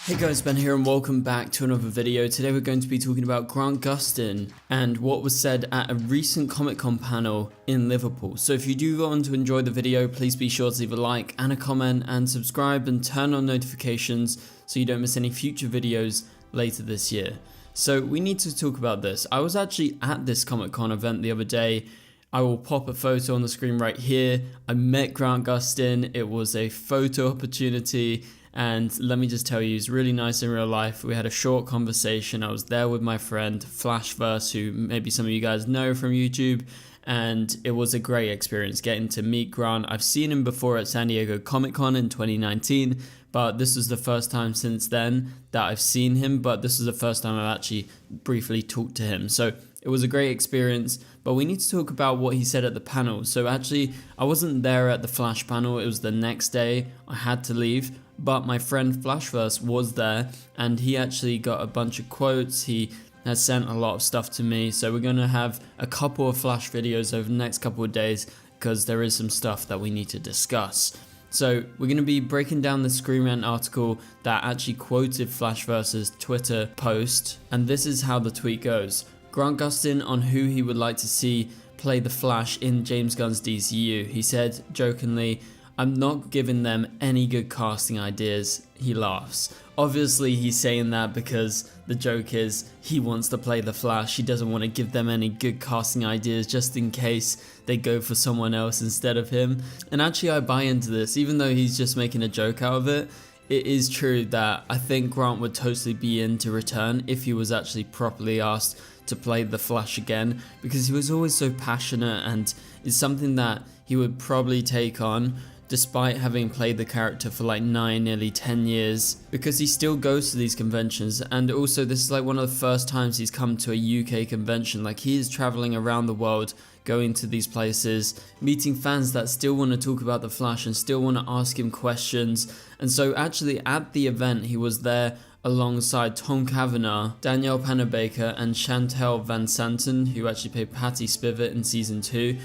Hey guys, Ben here and welcome back to another video. Today we're going to be talking about Grant Gustin and what was said at a recent Comic-Con panel in Liverpool. So if you do go on to enjoy the video, please be sure to leave a like and a comment and subscribe and turn on notifications so you don't miss any future videos later this year. So we need to talk about this. I was actually at this Comic-Con event the other day. I will pop a photo on the screen right here. I met Grant Gustin. It was a photo opportunity. And let me just tell you, he's really nice in real life. We had a short conversation. I was there with my friend LIVESTREAMS, who maybe some of you guys know from YouTube. And it was a great experience getting to meet Grant. I've seen him before at San Diego Comic-Con in 2019. But this was the first time since then that I've seen him. But this is the first time I've actually briefly talked to him. So it was a great experience. But we need to talk about what he said at the panel. So actually, I wasn't there at the Flash panel. It was the next day. I had to leave. But my friend LIVESTREAMS was there and he actually got a bunch of quotes. He has sent a lot of stuff to me. So we're going to have a couple of Flash videos over the next couple of days because there is some stuff that we need to discuss. So we're going to be breaking down the Screen Rant article that actually quoted LIVESTREAMS' Twitter post. And this is how the tweet goes. Grant Gustin on who he would like to see play the Flash in James Gunn's DCU. He said jokingly, "I'm not giving them any good casting ideas." He laughs. Obviously he's saying that because the joke is he wants to play the Flash. He doesn't want to give them any good casting ideas just in case they go for someone else instead of him. And actually I buy into this, even though he's just making a joke out of it. It is true that I think Grant would totally be in to return if he was actually properly asked to play the Flash again, because he was always so passionate and it's something that he would probably take on despite having played the character for like 9, nearly 10 years, because he still goes to these conventions. And also this is like one of the first times he's come to a UK convention. Like he is traveling around the world, going to these places, meeting fans that still want to talk about the Flash and still want to ask him questions. And so actually at the event he was there alongside Tom Cavanagh, Danielle Panabaker and Chantel Van Santen, who actually played Patty Spivot in season 2.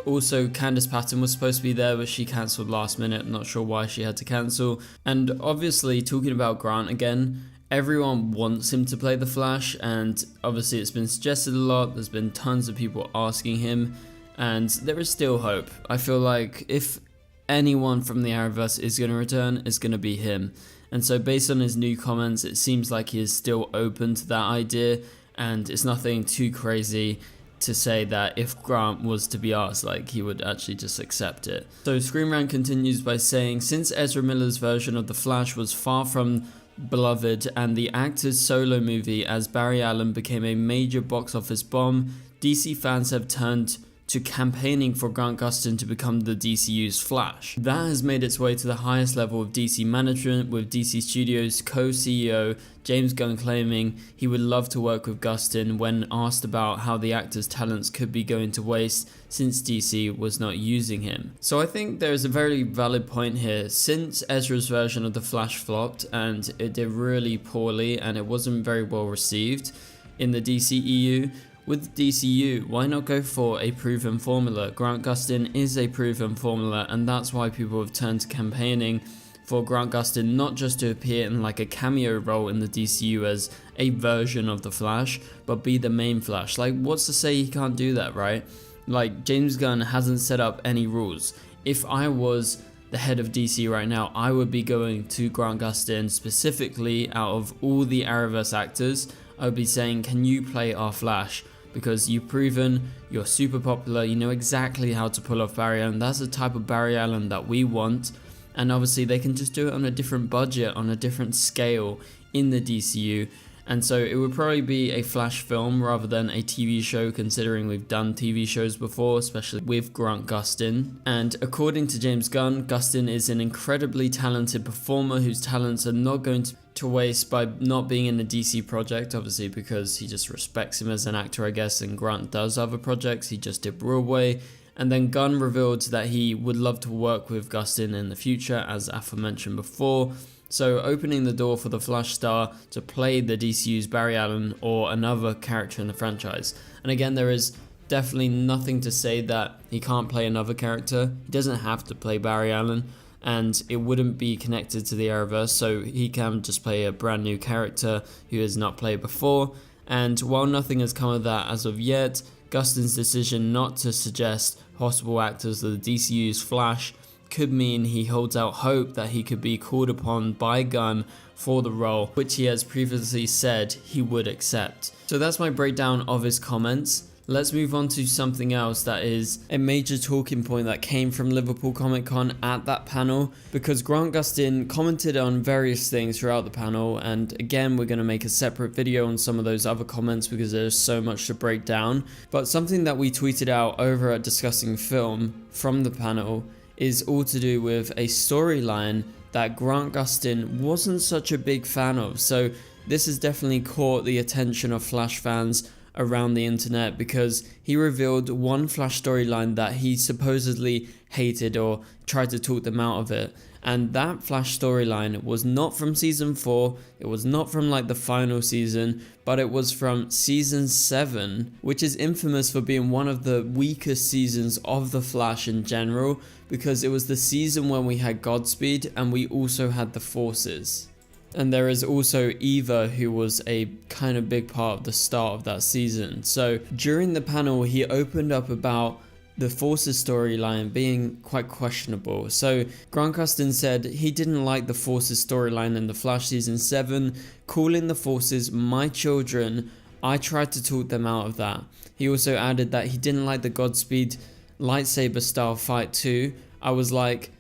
Also, Candice Patton was supposed to be there, but she cancelled last minute. I'm not sure why she had to cancel. And obviously, talking about Grant again, everyone wants him to play the Flash, and obviously it's been suggested a lot. There's been tons of people asking him, and there is still hope. I feel like if anyone from the Arrowverse is going to return, it's going to be him. And so based on his new comments, it seems like he is still open to that idea, and it's nothing too crazy to say that if Grant was to be asked, like, he would actually just accept it. So Screen Rant continues by saying, since Ezra Miller's version of The Flash was far from beloved and the actor's solo movie as Barry Allen became a major box office bomb, DC fans have turned to campaigning for Grant Gustin to become the DCU's Flash. That has made its way to the highest level of DC management, with DC Studios co-CEO James Gunn claiming he would love to work with Gustin when asked about how the actor's talents could be going to waste since DC was not using him. So I think there is a very valid point here. Since Ezra's version of The Flash flopped and it did really poorly and it wasn't very well received in the DCEU, with DCU, why not go for a proven formula? Grant Gustin is a proven formula, and that's why people have turned to campaigning for Grant Gustin not just to appear in like a cameo role in the DCU as a version of the Flash, but be the main Flash. Like, what's to say he can't do that, right? Like, James Gunn hasn't set up any rules. If I was the head of DC right now, I would be going to Grant Gustin specifically out of all the Arrowverse actors. I would be saying, can you play our Flash? Because you've proven you're super popular, you know exactly how to pull off Barry Allen. That's the type of Barry Allen that we want. And obviously they can just do it on a different budget, on a different scale in the DCU. And so it would probably be a Flash film rather than a TV show, considering we've done TV shows before, especially with Grant Gustin. And according to James Gunn, Gustin is an incredibly talented performer whose talents are not going to waste by not being in a DC project, obviously because he just respects him as an actor, I guess, and Grant does other projects. He just did Broadway. And then Gunn revealed that he would love to work with Gustin in the future, as aforementioned before. So opening the door for the Flash star to play the DCU's Barry Allen or another character in the franchise. And again, there is definitely nothing to say that he can't play another character. He doesn't have to play Barry Allen. and it wouldn't be connected to the arrowverse, so he can just play a brand new character who has not played before. And while nothing has come of that as of yet, Gustin's decision not to suggest possible actors of the DCU's Flash could mean he holds out hope that he could be called upon by Gunn for the role, which he has previously said he would accept. So that's my breakdown of his comments. Let's move on to something else that is a major talking point that came from Liverpool Comic Con at that panel, because Grant Gustin commented on various things throughout the panel, and again we're going to make a separate video on some of those other comments because there's so much to break down. But something that we tweeted out over at Discussing Film from the panel is all to do with a storyline that Grant Gustin wasn't such a big fan of. So this has definitely caught the attention of Flash fans around the internet, because he revealed one Flash storyline that he supposedly hated or tried to talk them out of it. And that Flash storyline was not from season 4, it was not from like the final season, but it was from season 7, which is infamous for being one of the weakest seasons of the Flash in general, because it was the season when we had Godspeed and we also had the Forces. And there is also Eva, who was a kind of big part of the start of that season. So during the panel, he opened up about the Forces storyline being quite questionable. So Grant Gustin said he didn't like the Forces storyline in the Flash season 7, calling the Forces my children. I tried to talk them out of that. He also added that he didn't like the Godspeed lightsaber style fight too. I was like,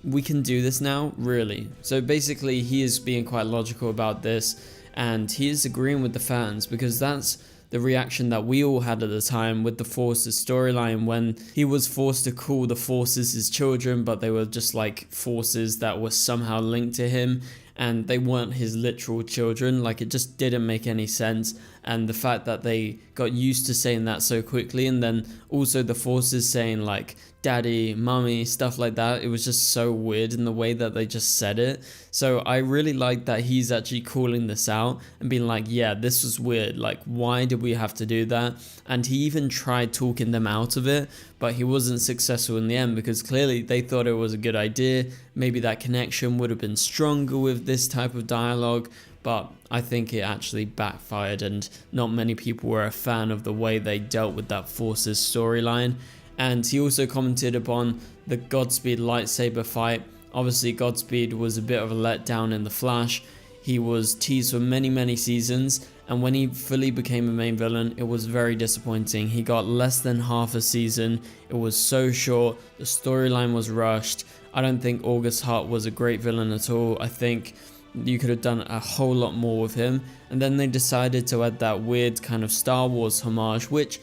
we can do this now, really? So basically he is being quite logical about this, and he is agreeing with the fans, because that's the reaction that we all had at the time with the Forces storyline, when he was forced to call the Forces his children, but they were just like forces that were somehow linked to him, and they weren't his literal children. Like, it just didn't make any sense. And the fact that they got used to saying that so quickly, and then also the Forces saying like daddy, mummy, stuff like that, it was just so weird in the way that they just said it. So I really like that he's actually calling this out and being like, yeah, this was weird, like why did we have to do that? And he even tried talking them out of it, but he wasn't successful in the end, because clearly they thought it was a good idea. Maybe that connection would have been stronger with this type of dialogue, but I think it actually backfired, and not many people were a fan of the way they dealt with that Forces storyline. And he also commented upon the Godspeed lightsaber fight. Obviously Godspeed was a bit of a letdown in the Flash. He was teased for many seasons, and when he fully became a main villain, it was very disappointing. He got less than half a season. It was so short, the storyline was rushed. I don't think August Hart was a great villain at all. I think you could have done a whole lot more with him. And then they decided to add that weird kind of Star Wars homage, which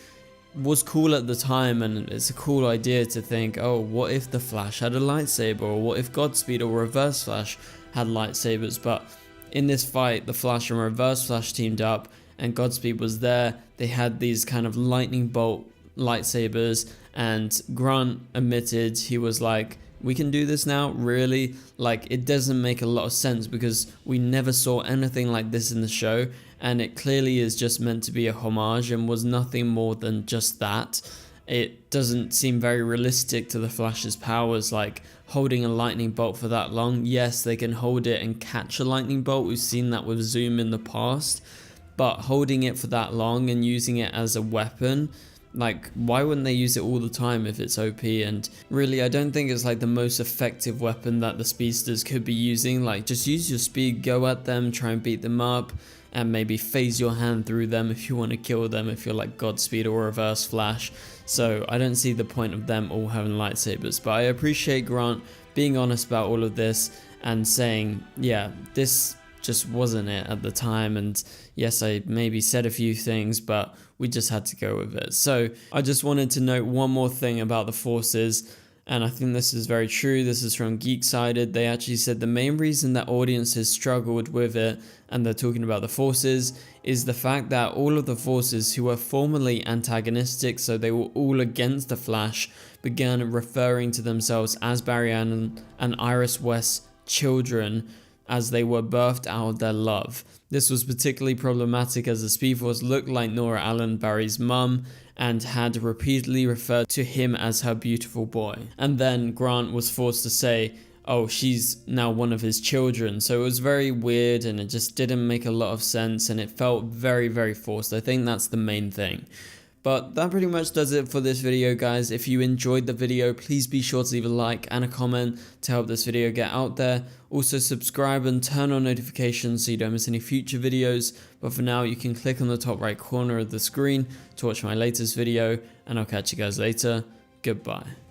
was cool at the time, and it's a cool idea to think, oh, what if the Flash had a lightsaber, or what if Godspeed or Reverse Flash had lightsabers? But in this fight, the Flash and Reverse Flash teamed up, and Godspeed was there. They had these kind of lightning bolt lightsabers, and Grant admitted, he was like, we can do this now, really? Like, it doesn't make a lot of sense, because we never saw anything like this in the show, and it clearly is just meant to be a homage and was nothing more than just that. It doesn't seem very realistic to the Flash's powers, like holding a lightning bolt for that long. Yes, they can hold it and catch a lightning bolt, we've seen that with Zoom in the past, but holding it for that long and using it as a weapon, like, why wouldn't they use it all the time if it's OP? And really, I don't think it's like the most effective weapon that the speedsters could be using. Like, just use your speed, go at them, try and beat them up, and maybe phase your hand through them if you want to kill them, if you're like Godspeed or Reverse Flash. So I don't see the point of them all having lightsabers, but I appreciate Grant being honest about all of this and saying, yeah, this just wasn't it at the time, and yes, I maybe said a few things, but we just had to go with it. So I just wanted to note one more thing about the Forces, and I think this is very true. This is from Geeksided. They actually said the main reason that audiences struggled with it, and they're talking about the Forces, is the fact that all of the Forces who were formerly antagonistic, so they were all against the Flash, began referring to themselves as Barry Allen and Iris West's children, as they were birthed out of their love. This was particularly problematic as the Speed Force looked like Nora Allen, Barry's mum, and had repeatedly referred to him as her beautiful boy. And then Grant was forced to say, oh, she's now one of his children. So it was very weird and it just didn't make a lot of sense and it felt very, very forced. I think that's the main thing. But that pretty much does it for this video, guys. If you enjoyed the video, please be sure to leave a like and a comment to help this video get out there. Also subscribe and turn on notifications so you don't miss any future videos. But for now, you can click on the top right corner of the screen to watch my latest video, and I'll catch you guys later. Goodbye.